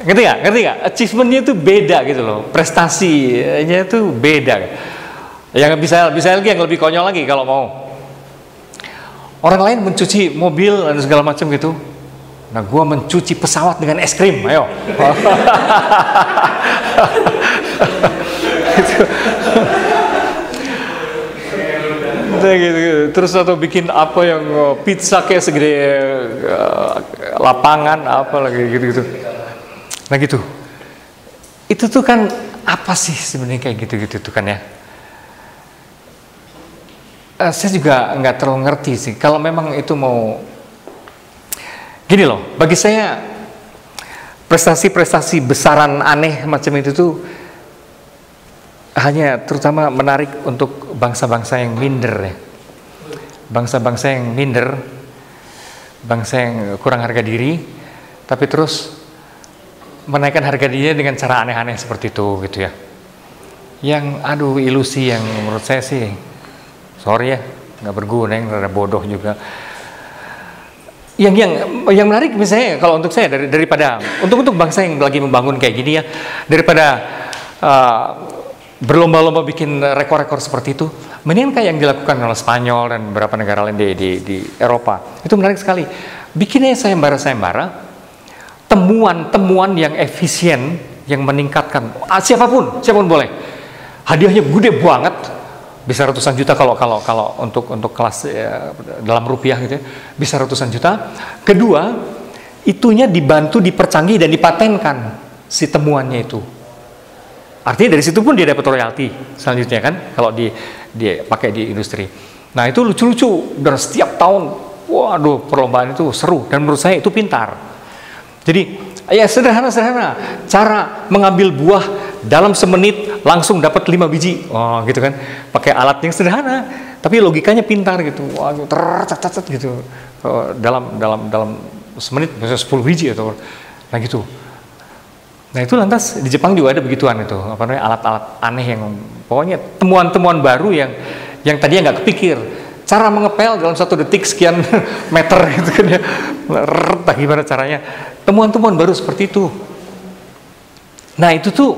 Ngerti nggak? Achievementnya itu beda gitu loh, prestasinya itu beda. Yang bisa lagi yang lebih konyol lagi kalau mau. Orang lain mencuci mobil dan segala macam gitu. Nah, gua mencuci pesawat dengan es krim, ayo. gitu. Terus atau bikin apa yang pizza kayak segede lapangan apa lagi gitu. Nah gitu. Itu tuh kan apa sih sebenarnya kayak gitu tuh kan ya. Saya juga nggak terlalu ngerti sih. Kalau memang itu mau gini loh, bagi saya prestasi-prestasi besaran aneh macam itu tuh hanya terutama menarik untuk bangsa-bangsa yang minder ya. Bangsa-bangsa yang minder, bangsa yang kurang harga diri, tapi terus menaikkan harga dirinya dengan cara aneh-aneh seperti itu gitu ya. Yang aduh ilusi yang menurut saya sih, sorry ya, nggak berguna, yang rada bodoh juga. Yang menarik misalnya kalau untuk saya daripada untuk bangsa yang lagi membangun kayak gini ya, daripada berlomba-lomba bikin rekor-rekor seperti itu, mendingan kayak yang dilakukan oleh Spanyol dan beberapa negara lain di Eropa. Itu menarik sekali. Bikinnya sayembara temuan yang efisien, yang meningkatkan siapapun boleh. Hadiahnya gede banget. Bisa ratusan juta kalau untuk kelas dalam rupiah gitu ya, bisa ratusan juta. Kedua, itunya dibantu, dipercanggih dan dipatenkan si temuannya itu. Artinya dari situ pun dia dapat royalti selanjutnya kan, kalau dia pakai di industri. Nah itu lucu-lucu dan setiap tahun, waduh perlombaan itu seru dan menurut saya itu pintar. Jadi ya sederhana cara mengambil buah dalam semenit langsung dapat 5 biji, gitu kan, pakai alat yang sederhana tapi logikanya pintar gitu, tercatat gitu, dalam semenit bisa 10 biji atau nah gitu. Nah itu lantas di Jepang juga ada begituan itu, apa namanya, alat-alat aneh yang pokoknya temuan-temuan baru yang tadinya nggak kepikir. Cara mengepel dalam 1 detik sekian meter gitu kan ya, gimana caranya? Temuan-temuan baru seperti itu. Nah itu tuh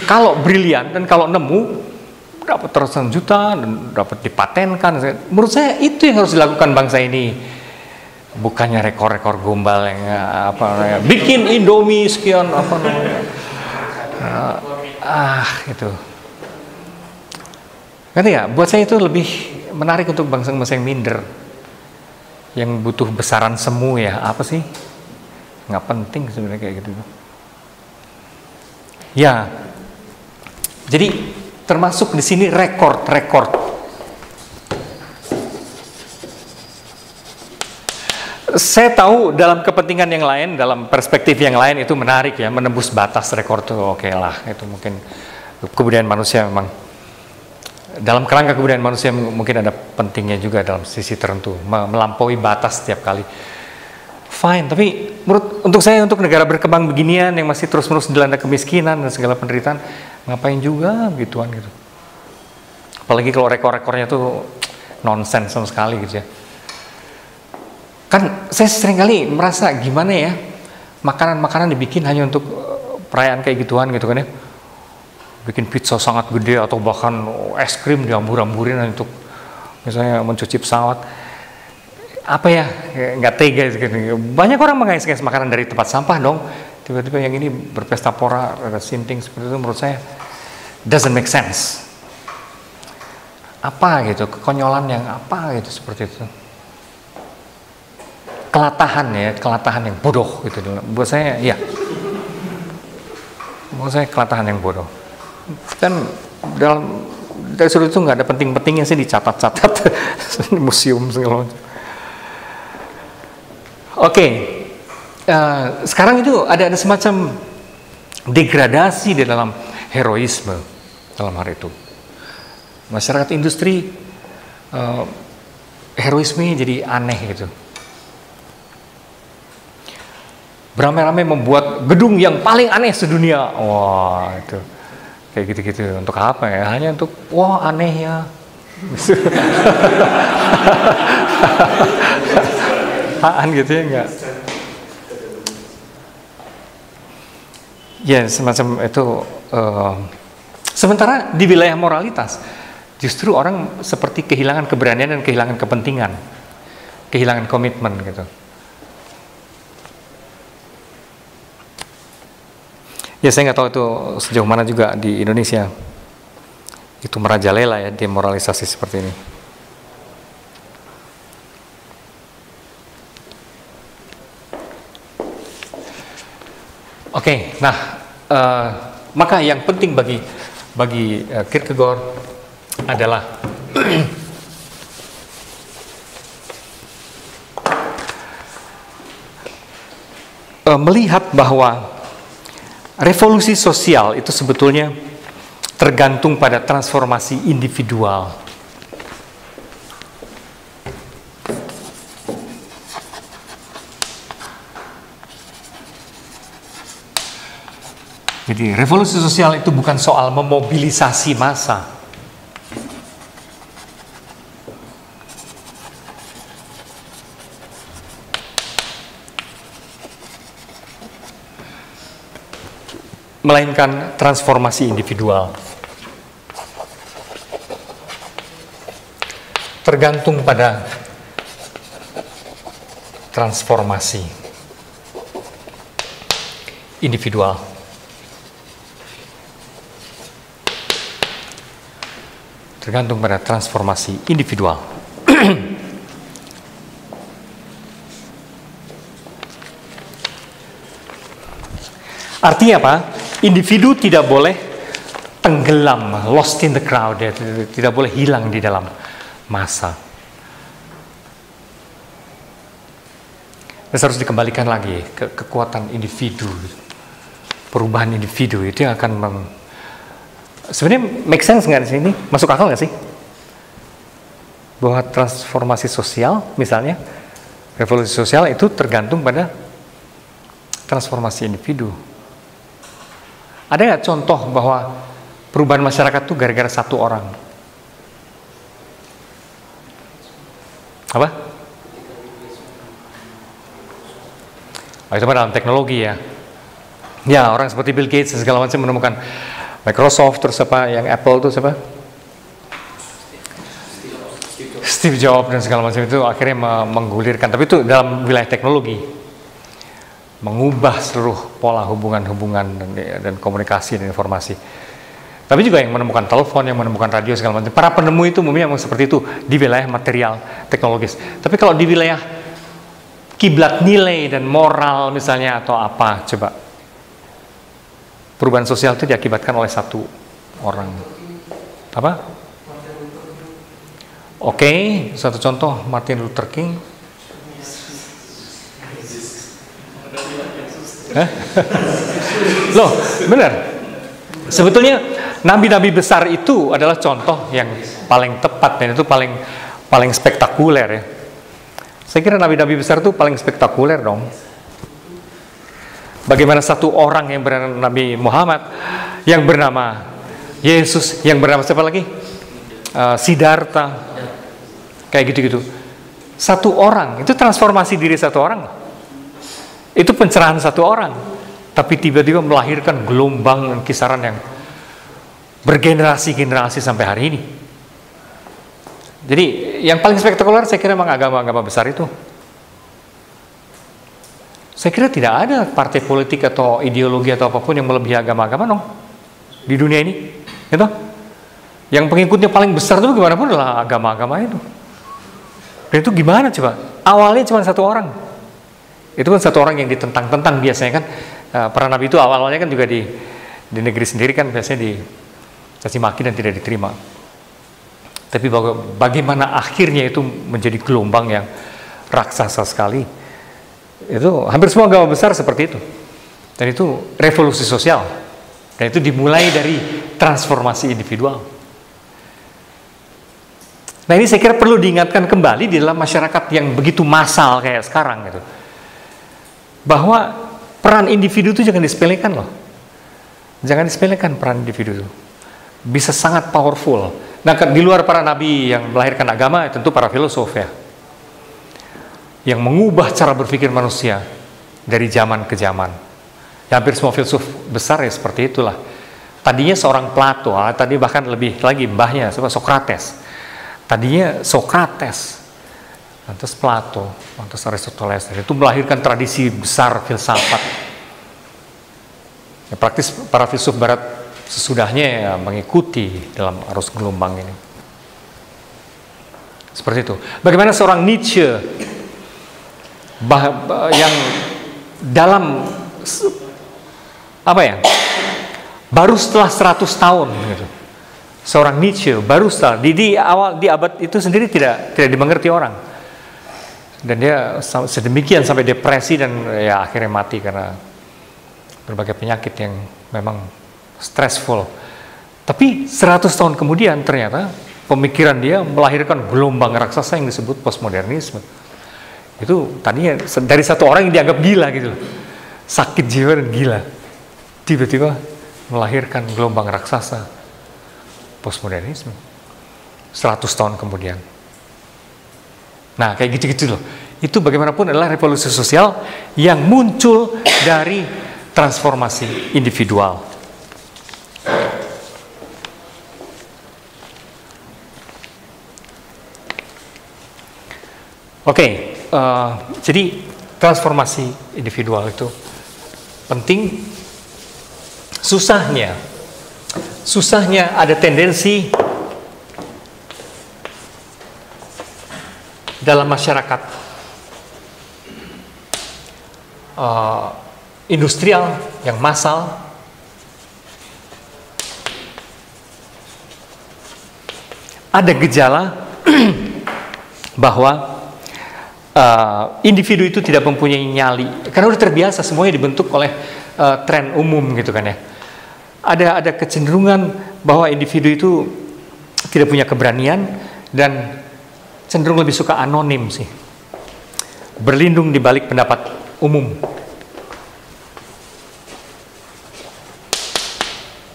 kalau brilian dan kalau nemu dapat ratusan juta dan dapat dipatenkan. Menurut saya itu yang harus dilakukan bangsa ini. Bukannya rekor-rekor gombal yang apa bikin Indomie sekian apa namanya. Itu. Ngerti ya? Buat saya itu lebih menarik untuk bangsa-bangsa yang minder, yang butuh besaran semu ya, apa sih? Nggak penting sebenarnya kayak gitu. Ya, jadi termasuk di sini rekor. Saya tahu dalam kepentingan yang lain, dalam perspektif yang lain itu menarik ya, menembus batas rekor tuh oke lah, itu mungkin kebudayaan manusia memang. Dalam kerangka kebudayaan manusia mungkin ada pentingnya juga dalam sisi tertentu, melampaui batas setiap kali. Fine, tapi untuk saya, untuk negara berkembang beginian yang masih terus-menerus dilanda kemiskinan dan segala penderitaan, ngapain juga gituan gitu. Apalagi kalau rekor-rekornya tuh nonsens sama sekali gitu ya. Kan saya seringkali merasa gimana ya, makanan-makanan dibikin hanya untuk perayaan kayak gituan gitu kan ya. Bikin pizza sangat gede atau bahkan es krim diambur-amburin untuk misalnya mencuci pesawat. Apa ya, nggak tega gitu. Banyak orang mengais-ngais makanan dari tempat sampah dong, tiba-tiba yang ini berpesta pora, ada sinting seperti itu, menurut saya doesn't make sense. Apa gitu, kekonyolan yang apa gitu seperti itu. Kelatahan yang bodoh gitu. Buat saya, ya. Buat saya kelatahan yang bodoh. Dan dari sudut itu nggak ada penting-pentingnya sih, dicatat-catat di museum segala macam. Oke. Sekarang itu ada semacam degradasi di dalam heroisme dalam hari itu. Masyarakat industri heroisme jadi aneh gitu. Beramai-ramai membuat gedung yang paling aneh sedunia. Wah, itu kayak gitu-gitu. Untuk apa ya? Hanya untuk wah aneh ya. Apaan gitu ya, enggak. Ya semacam itu. Sementara di wilayah moralitas justru orang seperti kehilangan keberanian dan kehilangan kepentingan, kehilangan komitmen gitu. Ya saya nggak tahu itu sejauh mana juga di Indonesia itu merajalela ya demoralisasi seperti ini. Oke, nah maka yang penting bagi Kierkegaard adalah melihat bahwa revolusi sosial itu sebetulnya tergantung pada transformasi individual. Jadi revolusi sosial itu bukan soal memobilisasi massa. Melainkan transformasi individual. Tergantung pada transformasi individual. Tergantung pada transformasi individual. Artinya apa? Individu tidak boleh tenggelam, lost in the crowd, ya. Tidak boleh hilang di dalam massa. Dan harus dikembalikan lagi ke kekuatan individu, perubahan individu itu yang akan sebenarnya make sense nggak di sini? Masuk akal nggak sih? Bahwa transformasi sosial, misalnya revolusi sosial itu tergantung pada transformasi individu. Ada nggak contoh bahwa perubahan masyarakat itu gara-gara satu orang? Apa? Oh, itu dalam teknologi ya. Ya, orang seperti Bill Gates dan segala macam menemukan Microsoft, terus apa yang Apple itu siapa? Steve Jobs dan segala macam itu akhirnya menggulirkan, tapi itu dalam wilayah teknologi, mengubah seluruh pola hubungan-hubungan dan komunikasi dan informasi. Tapi juga yang menemukan telepon, yang menemukan radio segala macam. Para penemu itu umumnya memang seperti itu di wilayah material teknologis. Tapi kalau di wilayah kiblat nilai dan moral misalnya atau apa, coba. Perubahan sosial itu diakibatkan oleh satu orang. Apa? Oke, satu contoh Martin Luther King. Loh, benar. Sebetulnya nabi-nabi besar itu adalah contoh yang paling tepat dan itu paling spektakuler ya. Saya kira nabi-nabi besar itu paling spektakuler dong. Bagaimana satu orang yang bernama Nabi Muhammad, yang bernama Yesus, yang bernama siapa lagi? Siddhartha, kayak gitu-gitu. Satu orang, itu transformasi diri satu orang. Itu pencerahan satu orang. Tapi tiba-tiba melahirkan gelombang kisaran yang bergenerasi-generasi sampai hari ini. Jadi yang paling spektakuler saya kira memang agama-agama besar itu. Saya kira tidak ada partai politik atau ideologi atau apapun yang melebihi agama-agama dong di dunia ini, gitu. Yang pengikutnya paling besar itu gimana pun adalah agama-agama itu. Dan itu gimana coba? Awalnya cuma satu orang. Itu kan satu orang yang ditentang-tentang biasanya kan. Para nabi itu awal-awalnya kan juga di negeri sendiri kan biasanya dicaci maki dan tidak diterima. Tapi bagaimana akhirnya itu menjadi gelombang yang raksasa sekali. Itu hampir semua agama besar seperti itu. Dan itu revolusi sosial. Dan itu dimulai dari transformasi individual. Nah ini saya kira perlu diingatkan kembali di dalam masyarakat yang begitu massal kayak sekarang gitu. Bahwa peran individu itu jangan disepelekan loh. Jangan disepelekan peran individu itu. Bisa sangat powerful. Nah di luar para nabi yang melahirkan agama, tentu para filosof ya. Yang mengubah cara berpikir manusia dari zaman ke zaman. Ya, hampir semua filsuf besar ya seperti itulah. Tadinya seorang Plato, tadi bahkan lebih lagi mbahnya Sokrates. Tadinya Sokrates, lantas Plato, lantas Aristoteles. Itu melahirkan tradisi besar filsafat. Ya, praktis para filsuf barat sesudahnya ya, mengikuti dalam arus gelombang ini. Seperti itu. Bagaimana seorang Nietzsche yang dalam baru setelah 100 tahun gitu. Seorang Nietzsche baru setelah di abad itu sendiri tidak dimengerti orang. Dan dia sedemikian sampai depresi dan ya akhirnya mati karena berbagai penyakit yang memang stressful. Tapi 100 tahun kemudian ternyata pemikiran dia melahirkan gelombang raksasa yang disebut postmodernisme. Itu tadinya dari satu orang yang dianggap gila gitu loh. Sakit jiwa dan gila. Tiba-tiba melahirkan gelombang raksasa postmodernisme. 100 tahun kemudian. Nah, kayak gitu-gitu loh. Itu bagaimanapun adalah revolusi sosial yang muncul dari transformasi individual. Oke. Jadi transformasi individual itu penting. Susahnya ada tendensi dalam masyarakat industrial yang massal ada gejala bahwa individu itu tidak mempunyai nyali karena udah terbiasa semuanya dibentuk oleh tren umum gitu kan ya. Ada kecenderungan bahwa individu itu tidak punya keberanian dan cenderung lebih suka anonim sih, berlindung di balik pendapat umum.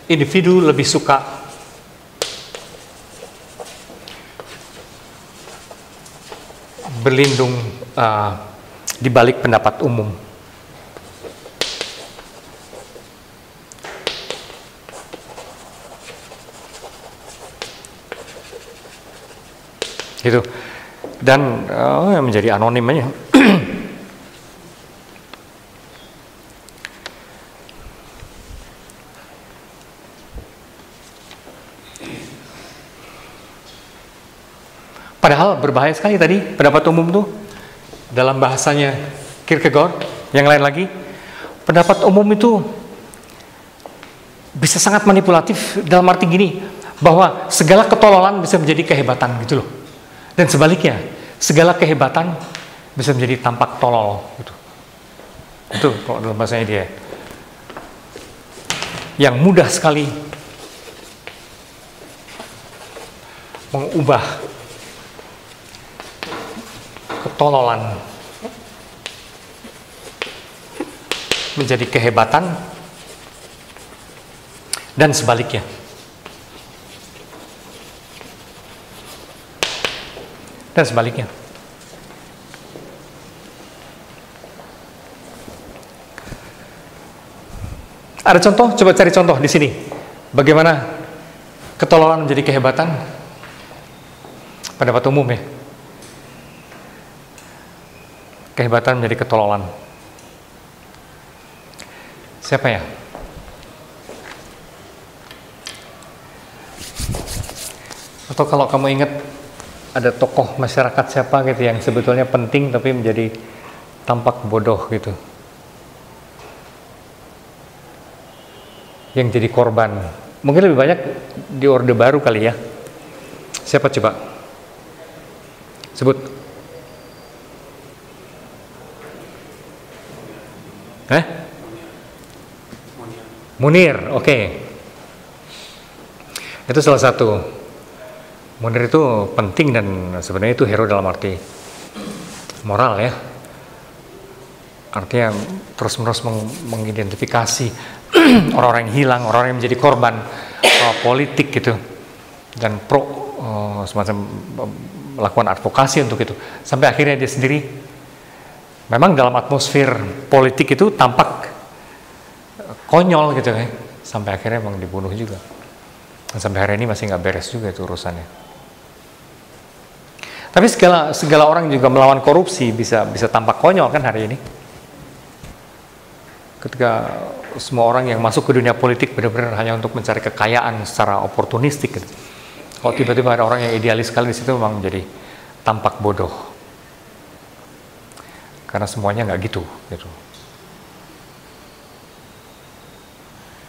Individu lebih suka berlindung di balik pendapat umum. Gitu. Dan menjadi anonim aja. Padahal berbahaya sekali tadi pendapat umum tuh. Dalam bahasanya Kierkegaard, yang lain lagi, pendapat umum itu bisa sangat manipulatif dalam arti gini, bahwa segala ketololan bisa menjadi kehebatan gitu loh. Dan sebaliknya, segala kehebatan bisa menjadi tampak tolol gitu. Itu kalau dalam bahasanya dia. Yang mudah sekali mengubah ketololan menjadi kehebatan dan sebaliknya. Dan sebaliknya. Ada contoh? Coba cari contoh di sini. Bagaimana ketololan menjadi kehebatan? Pendapat umum ya. Kehebatan menjadi ketololan. Siapa ya? Atau kalau kamu ingat ada tokoh masyarakat siapa gitu yang sebetulnya penting tapi menjadi tampak bodoh gitu, yang jadi korban. Mungkin lebih banyak di Orde Baru kali ya. Siapa coba? Sebut. Munir, oke. Itu salah satu. Munir itu penting dan sebenarnya itu hero dalam arti moral ya. Artinya terus-menerus mengidentifikasi orang-orang yang hilang, orang yang menjadi korban politik gitu, dan semacam melakukan advokasi untuk itu. Sampai akhirnya dia sendiri memang dalam atmosfer politik itu tampak konyol gitu kan, sampai akhirnya memang dibunuh juga. Dan sampai hari ini masih nggak beres juga itu urusannya. Tapi segala orang juga melawan korupsi bisa tampak konyol kan hari ini. Ketika semua orang yang masuk ke dunia politik benar-benar hanya untuk mencari kekayaan secara oportunistik gitu. Kalau tiba-tiba ada orang yang idealis sekali di situ, memang jadi tampak bodoh. Karena semuanya nggak gitu.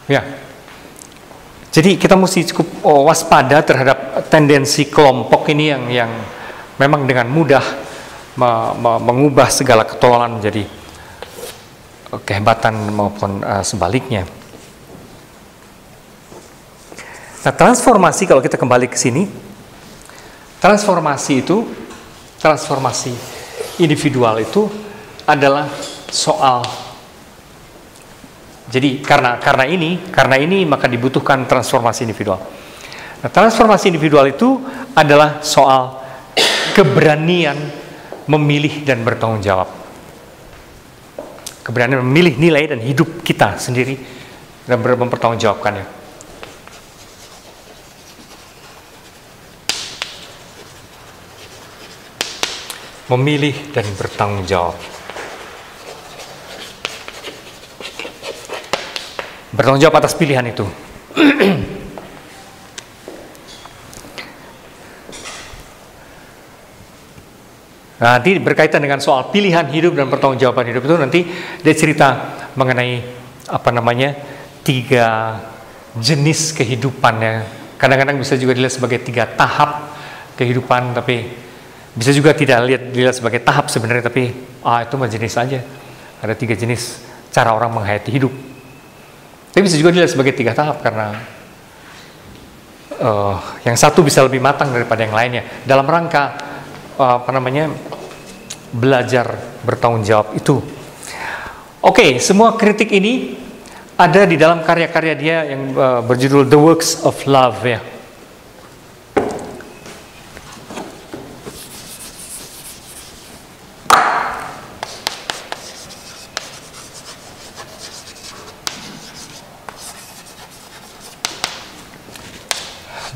Ya. Jadi kita mesti cukup waspada terhadap tendensi kelompok ini yang memang dengan mudah mengubah segala ketololan menjadi kehebatan maupun sebaliknya. Nah, transformasi, kalau kita kembali ke sini, transformasi individual itu adalah soal. Jadi karena ini maka dibutuhkan transformasi individual. Nah, transformasi individual itu adalah soal keberanian memilih dan bertanggung jawab. Keberanian memilih nilai dan hidup kita sendiri dan mempertanggungjawabkannya. Memilih dan bertanggung jawab. Bertanggung jawab atas pilihan itu. Nanti berkaitan dengan soal pilihan hidup dan pertanggungjawaban hidup itu, nanti dia cerita mengenai 3 jenis kehidupannya. Kadang-kadang bisa juga dilihat sebagai 3 tahap kehidupan, tapi bisa juga tidak dilihat sebagai tahap sebenarnya, tapi itu mah jenis aja. Ada 3 jenis cara orang menghayati hidup. Tapi bisa juga dilihat sebagai 3 tahap karena yang satu bisa lebih matang daripada yang lainnya dalam rangka belajar bertanggung jawab itu. Oke, semua kritik ini ada di dalam karya-karya dia yang berjudul The Works of Love ya.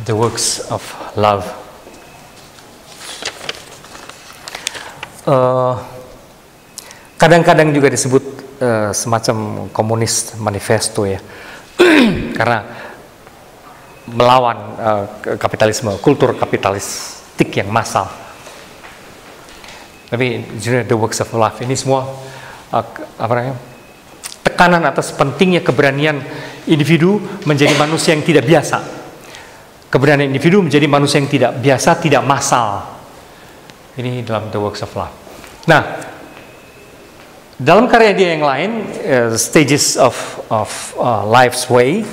The Works of Love. Kadang-kadang juga disebut semacam komunis manifesto ya, karena melawan kapitalisme, kultur kapitalistik yang massal. Tapi The Works of Love ini semua tekanan atas pentingnya keberanian individu menjadi manusia yang tidak biasa. Keberanian individu menjadi manusia yang tidak biasa, tidak massal. Ini dalam The Works of Love. Nah, dalam karya dia yang lain, Stages of Life's Way,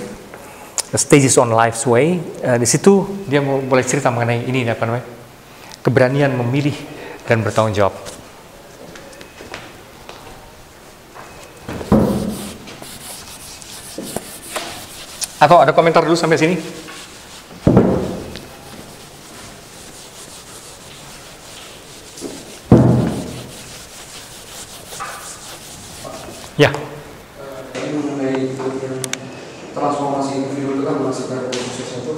The Stages on Life's Way, di situ dia mulai cerita mengenai ini, keberanian memilih dan bertanggung jawab. Atau ada komentar dulu sampai sini? Ya. Ini mengenai transformasi individu itu kan menghasilkan proses itu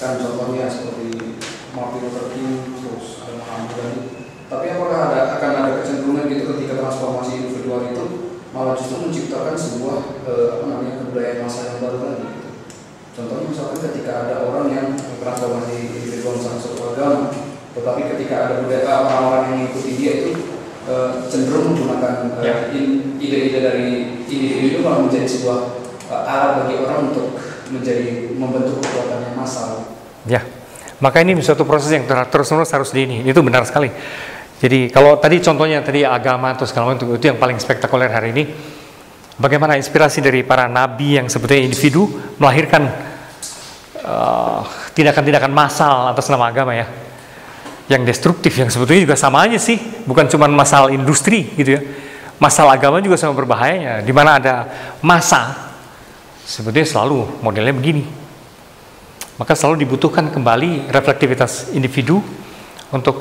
kan, contohnya seperti Martin Luther King, terus ada Muhammad Gandhi. Tapi apakah akan ada kecenderungan gitu ketika transformasi individual itu malah justru menciptakan sebuah kebudayaan massa yang baru lagi. Contohnya misalkan ketika ada orang yang transformasi individual sama suatu agama, tetapi ketika ada budaya orang-orang yang mengikuti dia itu cenderung menggunakan ide-ide dari individu itu malah menjadi sebuah alat bagi orang untuk membentuk kekuatan yang massal. Ya, maka ini suatu proses yang terus-menerus harus itu benar sekali. Jadi kalau tadi contohnya tadi agama atau segala macam itu yang paling spektakuler hari ini. Bagaimana inspirasi dari para nabi yang sebetulnya individu melahirkan tindakan-tindakan massal atas nama agama ya, yang destruktif, yang sebetulnya juga sama aja sih, bukan cuma masalah industri gitu ya, masalah agama juga sama berbahayanya. Di mana ada massa, sebetulnya selalu modelnya begini. Maka selalu dibutuhkan kembali reflektivitas individu untuk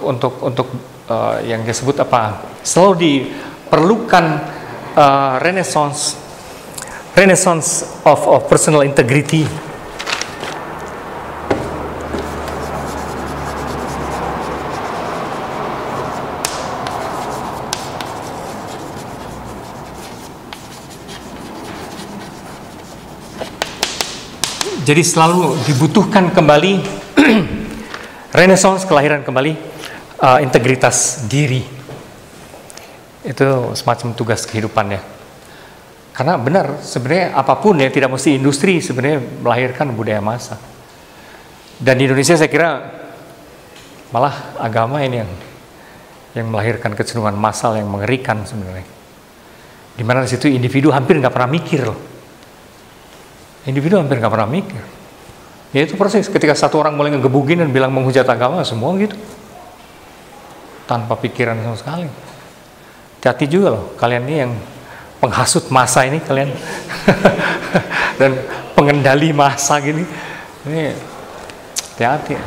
yang disebut apa? Selalu diperlukan renaissance of personal integrity. Jadi selalu dibutuhkan kembali renaissance, kelahiran kembali integritas diri. Itu semacam tugas kehidupannya. Karena benar, sebenarnya apapun ya, tidak mesti industri sebenarnya melahirkan budaya massa. Dan di Indonesia saya kira malah agama ini yang melahirkan kecenderungan massal yang mengerikan sebenarnya. Di mana di situ individu hampir nggak pernah mikir loh. Individu hampir nggak pernah mikir. Ya itu proses ketika satu orang mulai ngegebugin dan bilang menghujat agama, semua gitu. Tanpa pikiran sama sekali. Hati-hati juga loh, kalian ini yang penghasut massa ini kalian. Dan pengendali massa gini. Ini hati-hati ya.